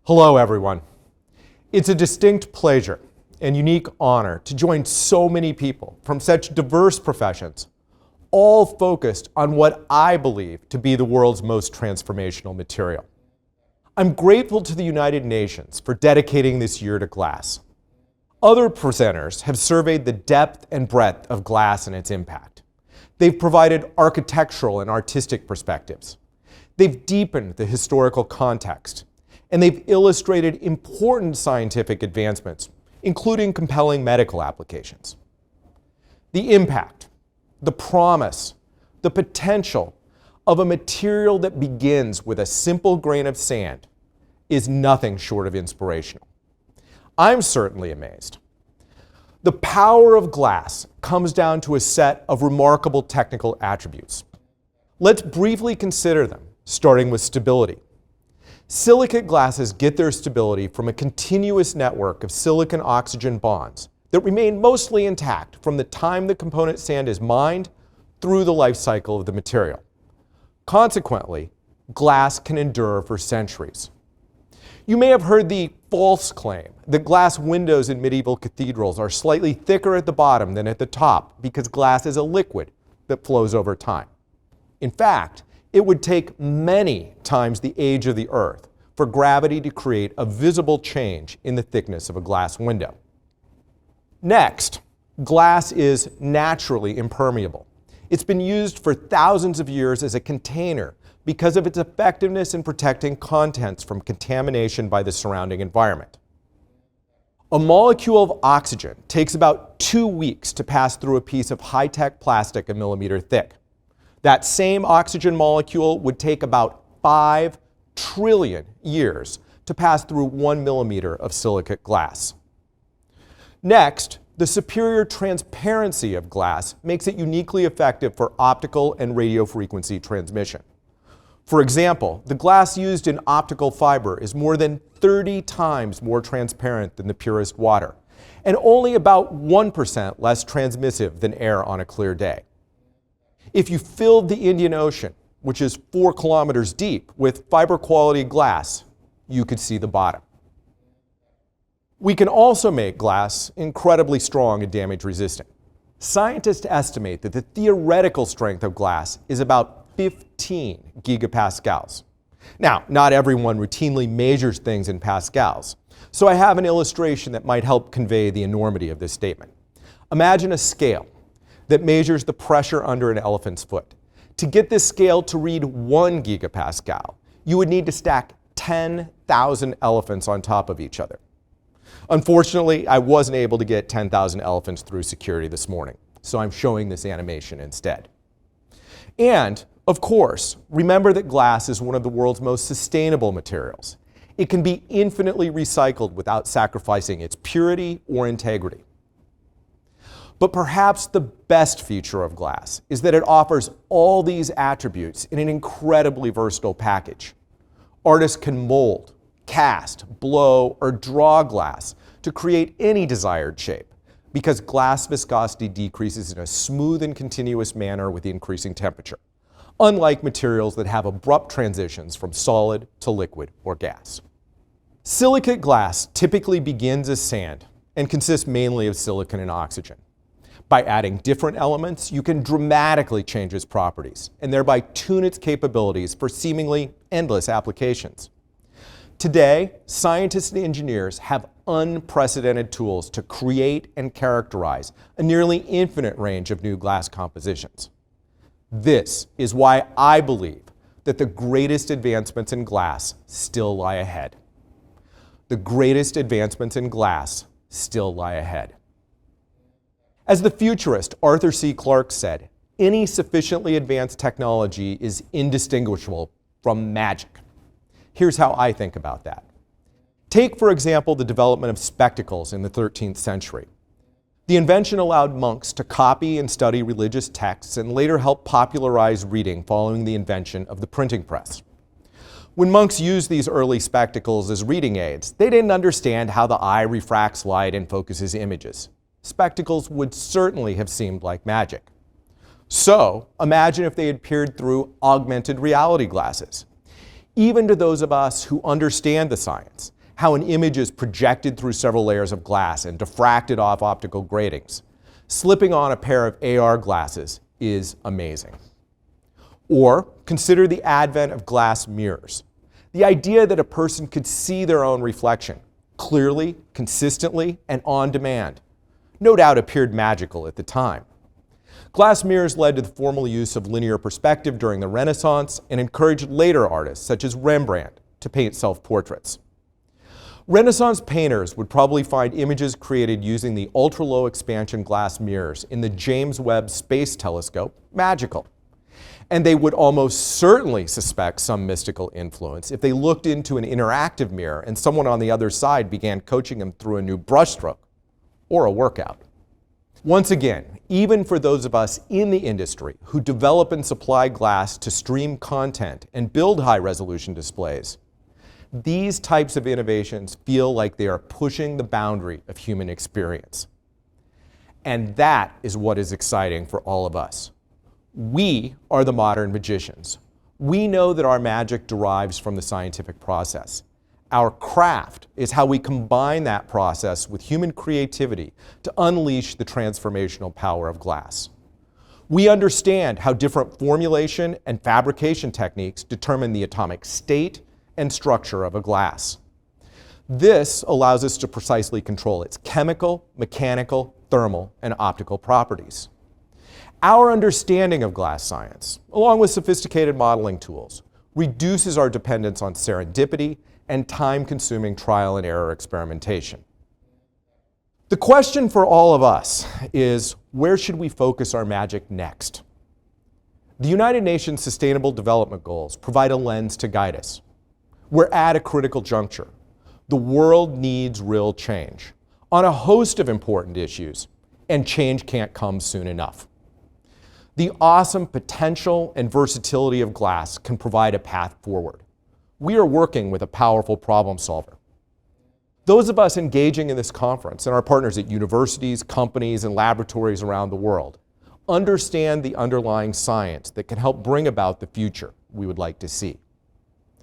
Hello, everyone. It's a distinct pleasure and unique honor to join so many people from such diverse professions, all focused on what I believe to be the world's most transformational material. I'm grateful to the United Nations for dedicating this year to glass. Other presenters have surveyed the depth and breadth of glass and its impact. They've provided architectural and artistic perspectives. They've deepened the historical context, and they've illustrated important scientific advancements, including compelling medical applications. The impact, the promise, the potential of a material that begins with a simple grain of sand is nothing short of inspirational. I'm certainly amazed. The power of glass comes down to a set of remarkable technical attributes. Let's briefly consider them, starting with stability. Silicate glasses get their stability from a continuous network of silicon-oxygen bonds that remain mostly intact from the time the component sand is mined through the life cycle of the material. Consequently, glass can endure for centuries. You may have heard the false claim that glass windows in medieval cathedrals are slightly thicker at the bottom than at the top because glass is a liquid that flows over time. In fact, it would take many times the age of the Earth for gravity to create a visible change in the thickness of a glass window. Next, glass is naturally impermeable. It's been used for thousands of years as a container because of its effectiveness in protecting contents from contamination by the surrounding environment. A molecule of oxygen takes about 2 weeks to pass through a piece of high-tech plastic a millimeter thick. That same oxygen molecule would take about 5 trillion years to pass through 1 millimeter of silicate glass. Next, the superior transparency of glass makes it uniquely effective for optical and radio frequency transmission. For example, the glass used in optical fiber is more than 30 times more transparent than the purest water, and only about 1% less transmissive than air on a clear day. If you filled the Indian Ocean, which is 4 kilometers deep, with fiber quality glass, you could see the bottom. We can also make glass incredibly strong and damage resistant. Scientists estimate that the theoretical strength of glass is about 15 gigapascals. Now, not everyone routinely measures things in pascals, so I have an illustration that might help convey the enormity of this statement. Imagine a scale that measures the pressure under an elephant's foot. To get this scale to read 1 gigapascal, you would need to stack 10,000 elephants on top of each other. Unfortunately, I wasn't able to get 10,000 elephants through security this morning, so I'm showing this animation instead. And, of course, remember that glass is one of the world's most sustainable materials. It can be infinitely recycled without sacrificing its purity or integrity. But perhaps the best feature of glass is that it offers all these attributes in an incredibly versatile package. Artists can mold, cast, blow, or draw glass to create any desired shape because glass viscosity decreases in a smooth and continuous manner with increasing temperature, unlike materials that have abrupt transitions from solid to liquid or gas. Silicate glass typically begins as sand and consists mainly of silicon and oxygen. By adding different elements, you can dramatically change its properties and thereby tune its capabilities for seemingly endless applications. Today, scientists and engineers have unprecedented tools to create and characterize a nearly infinite range of new glass compositions. This is why I believe that the greatest advancements in glass still lie ahead. The greatest advancements in glass still lie ahead. As the futurist Arthur C. Clarke said, any sufficiently advanced technology is indistinguishable from magic. Here's how I think about that. Take, for example, the development of spectacles in the 13th century. The invention allowed monks to copy and study religious texts and later helped popularize reading following the invention of the printing press. When monks used these early spectacles as reading aids, they didn't understand how the eye refracts light and focuses images. Spectacles would certainly have seemed like magic. So, imagine if they had peered through augmented reality glasses. Even to those of us who understand the science, how an image is projected through several layers of glass and diffracted off optical gratings. Slipping on a pair of AR glasses is amazing. Or consider the advent of glass mirrors. The idea that a person could see their own reflection clearly, consistently, and on demand no doubt appeared magical at the time. Glass mirrors led to the formal use of linear perspective during the Renaissance and encouraged later artists, such as Rembrandt, to paint self-portraits. Renaissance painters would probably find images created using the ultra-low expansion glass mirrors in the James Webb Space Telescope magical. And they would almost certainly suspect some mystical influence if they looked into an interactive mirror and someone on the other side began coaching them through a new brushstroke or a workout. Once again, even for those of us in the industry who develop and supply glass to stream content and build high-resolution displays, these types of innovations feel like they are pushing the boundary of human experience. And that is what is exciting for all of us. We are the modern magicians. We know that our magic derives from the scientific process. Our craft is how we combine that process with human creativity to unleash the transformational power of glass. We understand how different formulation and fabrication techniques determine the atomic state and structure of a glass. This allows us to precisely control its chemical, mechanical, thermal, and optical properties. Our understanding of glass science, along with sophisticated modeling tools, reduces our dependence on serendipity and time-consuming trial and error experimentation. The question for all of us is, where should we focus our magic next? The United Nations Sustainable Development Goals provide a lens to guide us. We're at a critical juncture. The world needs real change on a host of important issues, and change can't come soon enough. The awesome potential and versatility of glass can provide a path forward. We are working with a powerful problem solver. Those of us engaging in this conference and our partners at universities, companies, and laboratories around the world understand the underlying science that can help bring about the future we would like to see.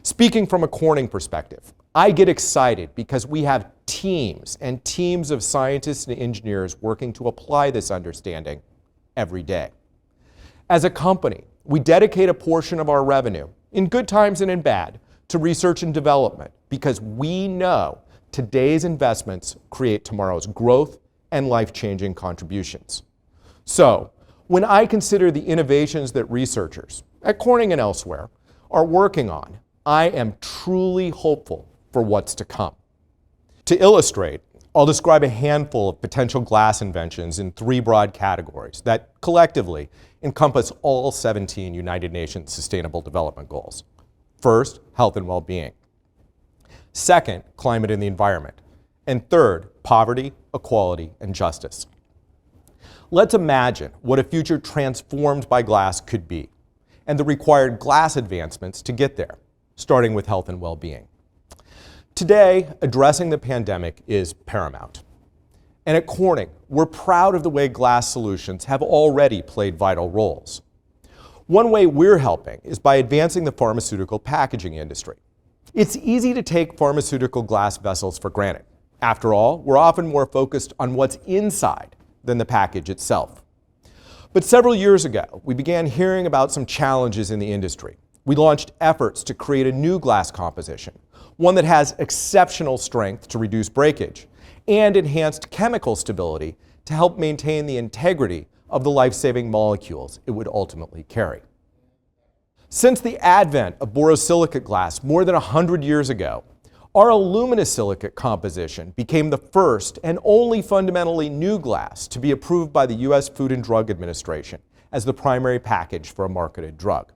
Speaking from a Corning perspective, I get excited because we have teams and teams of scientists and engineers working to apply this understanding every day. As a company, we dedicate a portion of our revenue, in good times and in bad, to research and development because we know today's investments create tomorrow's growth and life-changing contributions. So, when I consider the innovations that researchers at Corning and elsewhere are working on, I am truly hopeful for what's to come. To illustrate, I'll describe a handful of potential glass inventions in 3 broad categories that collectively encompass all 17 United Nations Sustainable Development Goals. First, health and well-being. Second, climate and the environment. And third, poverty, equality, and justice. Let's imagine what a future transformed by glass could be, and the required glass advancements to get there, starting with health and well-being. Today, addressing the pandemic is paramount. And at Corning, we're proud of the way glass solutions have already played vital roles. One way we're helping is by advancing the pharmaceutical packaging industry. It's easy to take pharmaceutical glass vessels for granted. After all, we're often more focused on what's inside than the package itself. But several years ago, we began hearing about some challenges in the industry. We launched efforts to create a new glass composition, one that has exceptional strength to reduce breakage, and enhanced chemical stability to help maintain the integrity of the life-saving molecules it would ultimately carry. Since the advent of borosilicate glass more than 100 years ago, our aluminosilicate composition became the first and only fundamentally new glass to be approved by the U.S. Food and Drug Administration as the primary package for a marketed drug.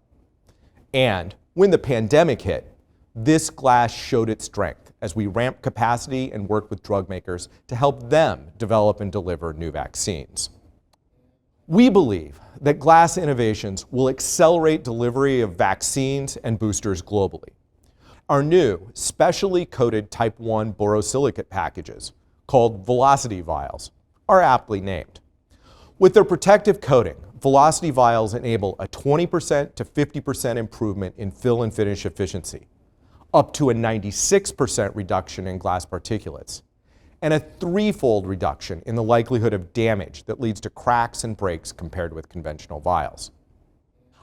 And when the pandemic hit, this glass showed its strength as we ramped capacity and worked with drug makers to help them develop and deliver new vaccines. We believe that glass innovations will accelerate delivery of vaccines and boosters globally. Our new, specially coated Type 1 borosilicate packages, called Velocity vials, are aptly named. With their protective coating, Velocity vials enable a 20% to 50% improvement in fill and finish efficiency, up to a 96% reduction in glass particulates, and a threefold reduction in the likelihood of damage that leads to cracks and breaks compared with conventional vials.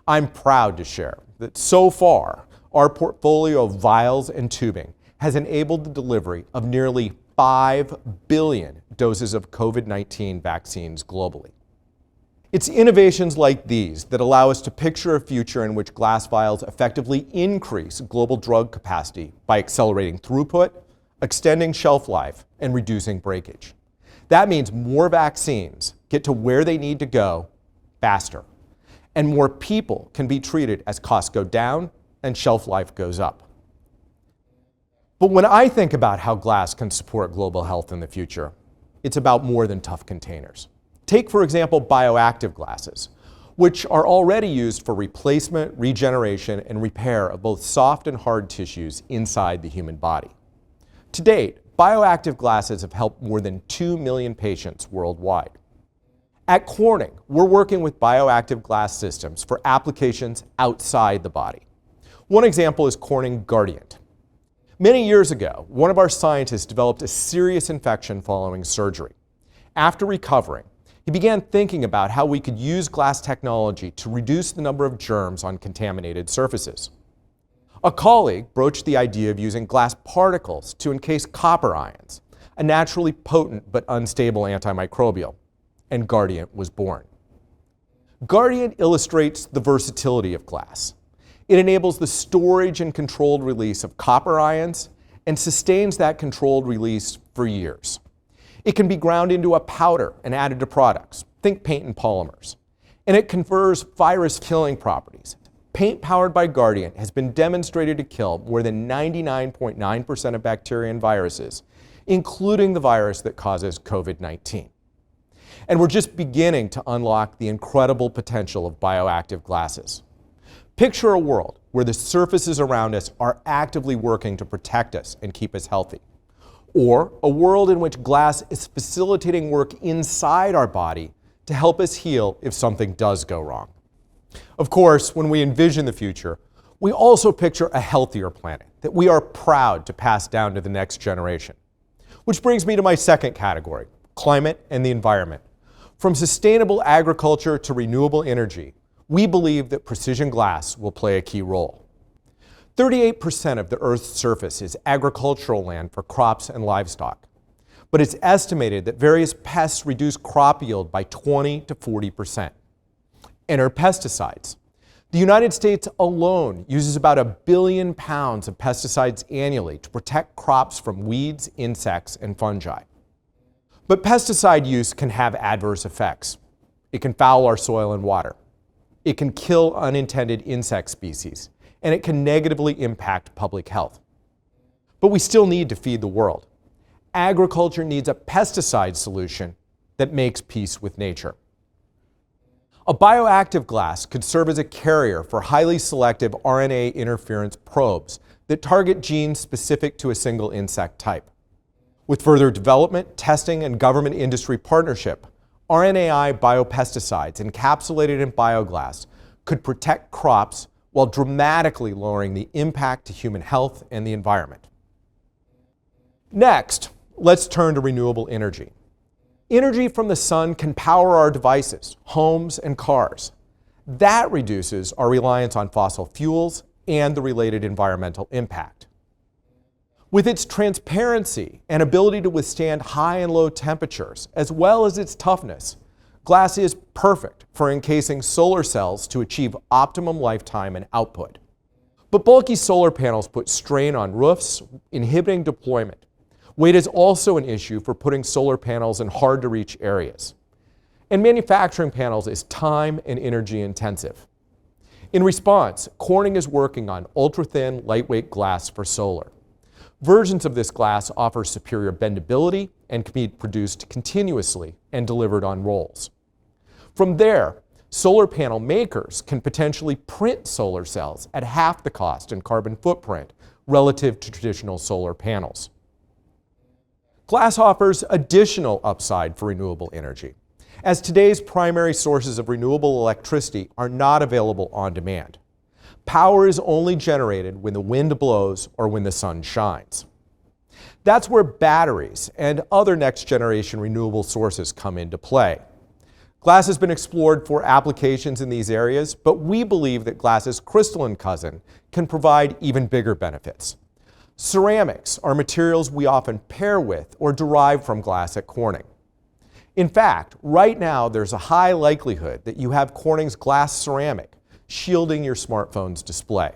I'm proud to share that so far, our portfolio of vials and tubing has enabled the delivery of nearly 5 billion doses of COVID-19 vaccines globally. It's innovations like these that allow us to picture a future in which glass vials effectively increase global drug capacity by accelerating throughput, extending shelf life, and reducing breakage. That means more vaccines get to where they need to go faster, and more people can be treated as costs go down and shelf life goes up. But when I think about how glass can support global health in the future, it's about more than tough containers. Take, for example, bioactive glasses, which are already used for replacement, regeneration, and repair of both soft and hard tissues inside the human body. To date, bioactive glasses have helped more than 2 million patients worldwide. At Corning, we're working with bioactive glass systems for applications outside the body. One example is Corning Guardiant. Many years ago, one of our scientists developed a serious infection following surgery. After recovering, he began thinking about how we could use glass technology to reduce the number of germs on contaminated surfaces. A colleague broached the idea of using glass particles to encase copper ions, a naturally potent but unstable antimicrobial, and Guardiant was born. Guardiant illustrates the versatility of glass. It enables the storage and controlled release of copper ions and sustains that controlled release for years. It can be ground into a powder and added to products. Think paint and polymers. And it confers virus-killing properties. Paint powered by Guardiant has been demonstrated to kill more than 99.9% of bacteria and viruses, including the virus that causes COVID-19. And we're just beginning to unlock the incredible potential of bioactive glasses. Picture a world where the surfaces around us are actively working to protect us and keep us healthy. Or a world in which glass is facilitating work inside our body to help us heal if something does go wrong. Of course, when we envision the future, we also picture a healthier planet that we are proud to pass down to the next generation. Which brings me to my second category, climate and the environment. From sustainable agriculture to renewable energy, we believe that precision glass will play a key role. 38% of the Earth's surface is agricultural land for crops and livestock, but it's estimated that various pests reduce crop yield by 20 to 40%. Enter pesticides. The United States alone uses about 1 billion pounds of pesticides annually to protect crops from weeds, insects, and fungi. But pesticide use can have adverse effects. It can foul our soil and water. It can kill unintended insect species, and it can negatively impact public health. But we still need to feed the world. Agriculture needs a pesticide solution that makes peace with nature. A bioactive glass could serve as a carrier for highly selective RNA interference probes that target genes specific to a single insect type. With further development, testing, and government industry partnership, RNAi biopesticides encapsulated in bioglass could protect crops while dramatically lowering the impact to human health and the environment. Next, let's turn to renewable energy. Energy from the sun can power our devices, homes, and cars. That reduces our reliance on fossil fuels and the related environmental impact. With its transparency and ability to withstand high and low temperatures, as well as its toughness, glass is perfect for encasing solar cells to achieve optimum lifetime and output. But bulky solar panels put strain on roofs, inhibiting deployment. Weight is also an issue for putting solar panels in hard-to-reach areas. And manufacturing panels is time and energy intensive. In response, Corning is working on ultra-thin, lightweight glass for solar. Versions of this glass offer superior bendability and can be produced continuously and delivered on rolls. From there, solar panel makers can potentially print solar cells at half the cost and carbon footprint relative to traditional solar panels. Glass offers additional upside for renewable energy, as today's primary sources of renewable electricity are not available on demand. Power is only generated when the wind blows or when the sun shines. That's where batteries and other next-generation renewable sources come into play. Glass has been explored for applications in these areas, but we believe that glass's crystalline cousin can provide even bigger benefits. Ceramics are materials we often pair with or derive from glass at Corning. In fact, right now there's a high likelihood that you have Corning's glass ceramic shielding your smartphone's display.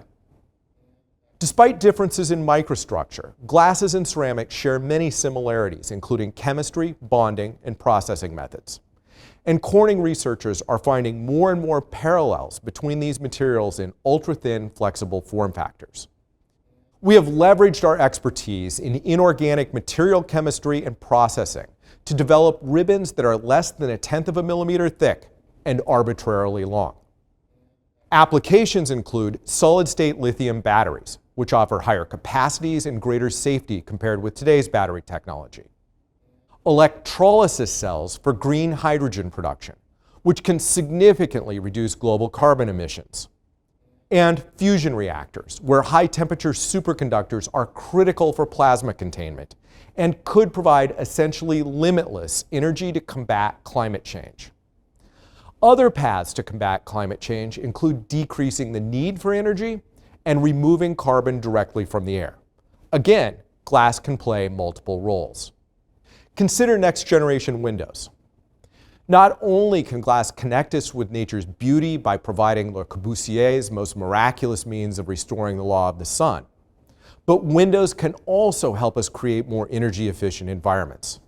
Despite differences in microstructure, glasses and ceramics share many similarities, including chemistry, bonding, and processing methods. And Corning researchers are finding more and more parallels between these materials in ultra-thin, flexible form factors. We have leveraged our expertise in inorganic material chemistry and processing to develop ribbons that are less than 1/10 of a millimeter thick and arbitrarily long. Applications include solid-state lithium batteries, which offer higher capacities and greater safety compared with today's battery technology. Electrolysis cells for green hydrogen production, which can significantly reduce global carbon emissions. And fusion reactors, where high-temperature superconductors are critical for plasma containment and could provide essentially limitless energy to combat climate change. Other paths to combat climate change include decreasing the need for energy and removing carbon directly from the air. Again, glass can play multiple roles. Consider next-generation windows. Not only can glass connect us with nature's beauty by providing Le Corbusier's most miraculous means of restoring the law of the sun, but windows can also help us create more energy-efficient environments.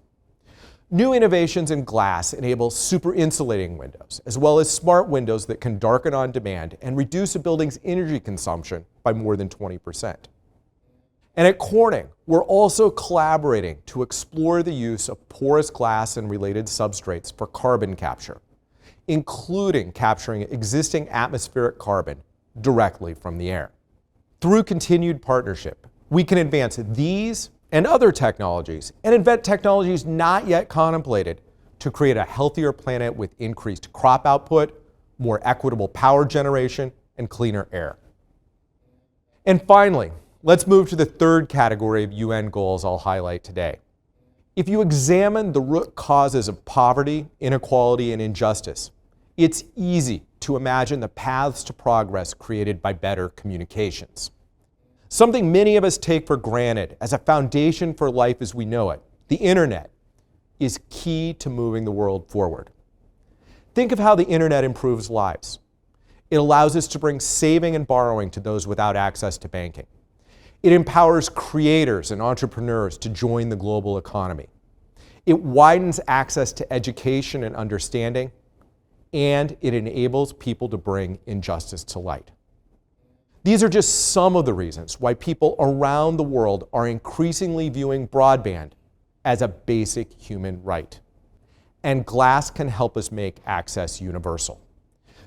New innovations in glass enable super-insulating windows, as well as smart windows that can darken on demand and reduce a building's energy consumption by more than 20%. And at Corning, we're also collaborating to explore the use of porous glass and related substrates for carbon capture, including capturing existing atmospheric carbon directly from the air. Through continued partnership, we can advance these and other technologies and invent technologies not yet contemplated to create a healthier planet with increased crop output, more equitable power generation, and cleaner air. And finally, let's move to the third category of UN goals I'll highlight today. If you examine the root causes of poverty, inequality, and injustice, it's easy to imagine the paths to progress created by better communications. Something many of us take for granted as a foundation for life as we know it, the internet, is key to moving the world forward. Think of how the internet improves lives. It allows us to bring saving and borrowing to those without access to banking. It empowers creators and entrepreneurs to join the global economy. It widens access to education and understanding, and it enables people to bring injustice to light. These are just some of the reasons why people around the world are increasingly viewing broadband as a basic human right. And glass can help us make access universal.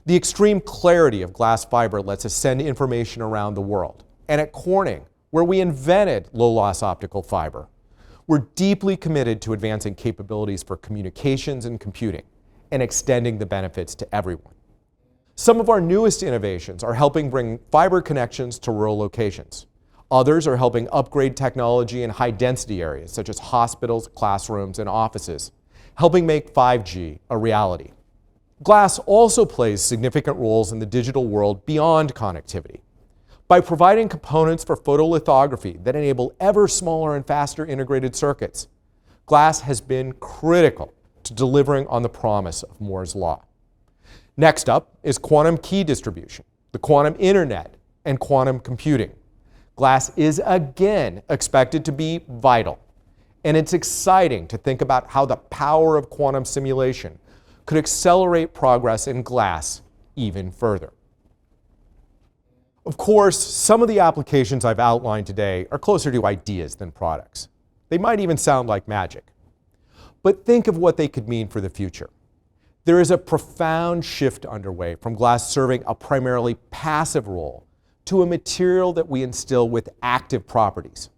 The extreme clarity of glass fiber lets us send information around the world. And at Corning, where we invented low-loss optical fiber, we're deeply committed to advancing capabilities for communications and computing and extending the benefits to everyone. Some of our newest innovations are helping bring fiber connections to rural locations. Others are helping upgrade technology in high-density areas, such as hospitals, classrooms, and offices, helping make 5G a reality. Glass also plays significant roles in the digital world beyond connectivity. By providing components for photolithography that enable ever smaller and faster integrated circuits, glass has been critical to delivering on the promise of Moore's Law. Next up is quantum key distribution, the quantum internet, and quantum computing. Glass is again expected to be vital, and it's exciting to think about how the power of quantum simulation could accelerate progress in glass even further. Of course, some of the applications I've outlined today are closer to ideas than products. They might even sound like magic. But think of what they could mean for the future. There is a profound shift underway from glass serving a primarily passive role to a material that we instill with active properties.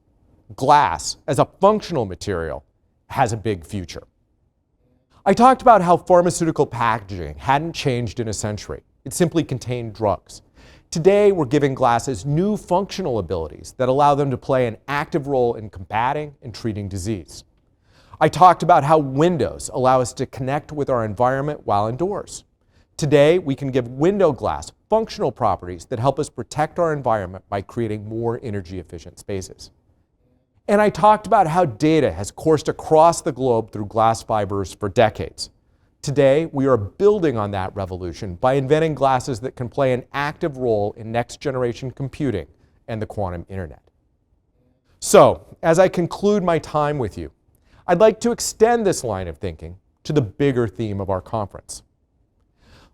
Glass, as a functional material, has a big future. I talked about how pharmaceutical packaging hadn't changed in a century. It simply contained drugs. Today, we're giving glasses new functional abilities that allow them to play an active role in combating and treating disease. I talked about how windows allow us to connect with our environment while indoors. Today, we can give window glass functional properties that help us protect our environment by creating more energy-efficient spaces. And I talked about how data has coursed across the globe through glass fibers for decades. Today, we are building on that revolution by inventing glasses that can play an active role in next-generation computing and the quantum internet. So, as I conclude my time with you, I'd like to extend this line of thinking to the bigger theme of our conference.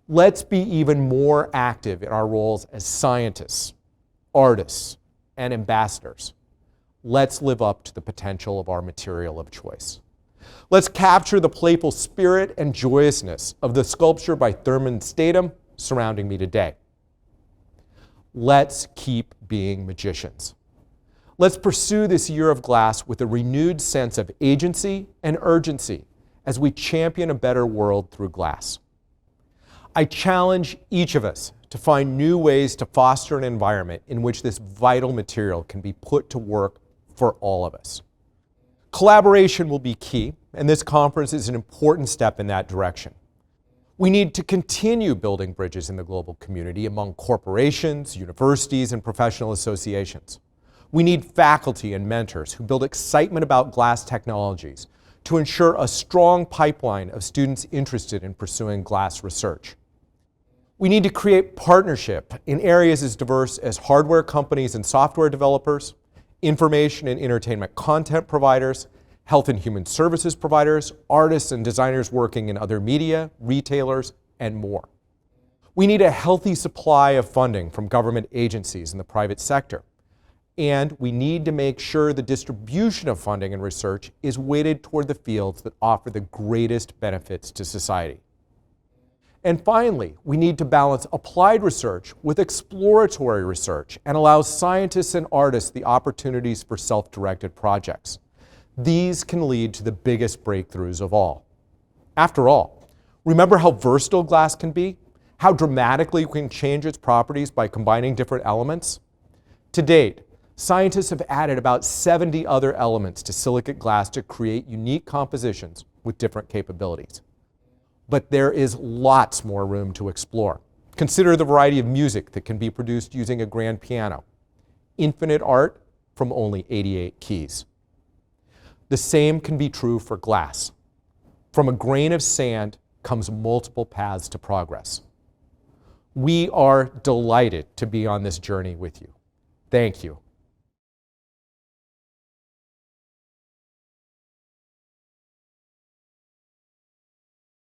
Let's be even more active in our roles as scientists, artists, and ambassadors. Let's live up to the potential of our material of choice. Let's capture the playful spirit and joyousness of the sculpture by Thurman Statham surrounding me today. Let's keep being magicians. Let's pursue this year of glass with a renewed sense of agency and urgency as we champion a better world through glass. I challenge each of us to find new ways to foster an environment in which this vital material can be put to work for all of us. Collaboration will be key, and this conference is an important step in that direction. We need to continue building bridges in the global community among corporations, universities, and professional associations. We need faculty and mentors who build excitement about glass technologies to ensure a strong pipeline of students interested in pursuing glass research. We need to create partnership in areas as diverse as hardware companies and software developers, information and entertainment content providers, health and human services providers, artists and designers working in other media, retailers, and more. We need a healthy supply of funding from government agencies and the private sector. And we need to make sure the distribution of funding and research is weighted toward the fields that offer the greatest benefits to society. And finally, we need to balance applied research with exploratory research and allow scientists and artists the opportunities for self-directed projects. These can lead to the biggest breakthroughs of all. After all, remember how versatile glass can be? How dramatically we can change its properties by combining different elements? To date, scientists have added about 70 other elements to silicate glass to create unique compositions with different capabilities. But there is lots more room to explore. Consider the variety of music that can be produced using a grand piano. Infinite art from only 88 keys. The same can be true for glass. From a grain of sand comes multiple paths to progress. We are delighted to be on this journey with you. Thank you.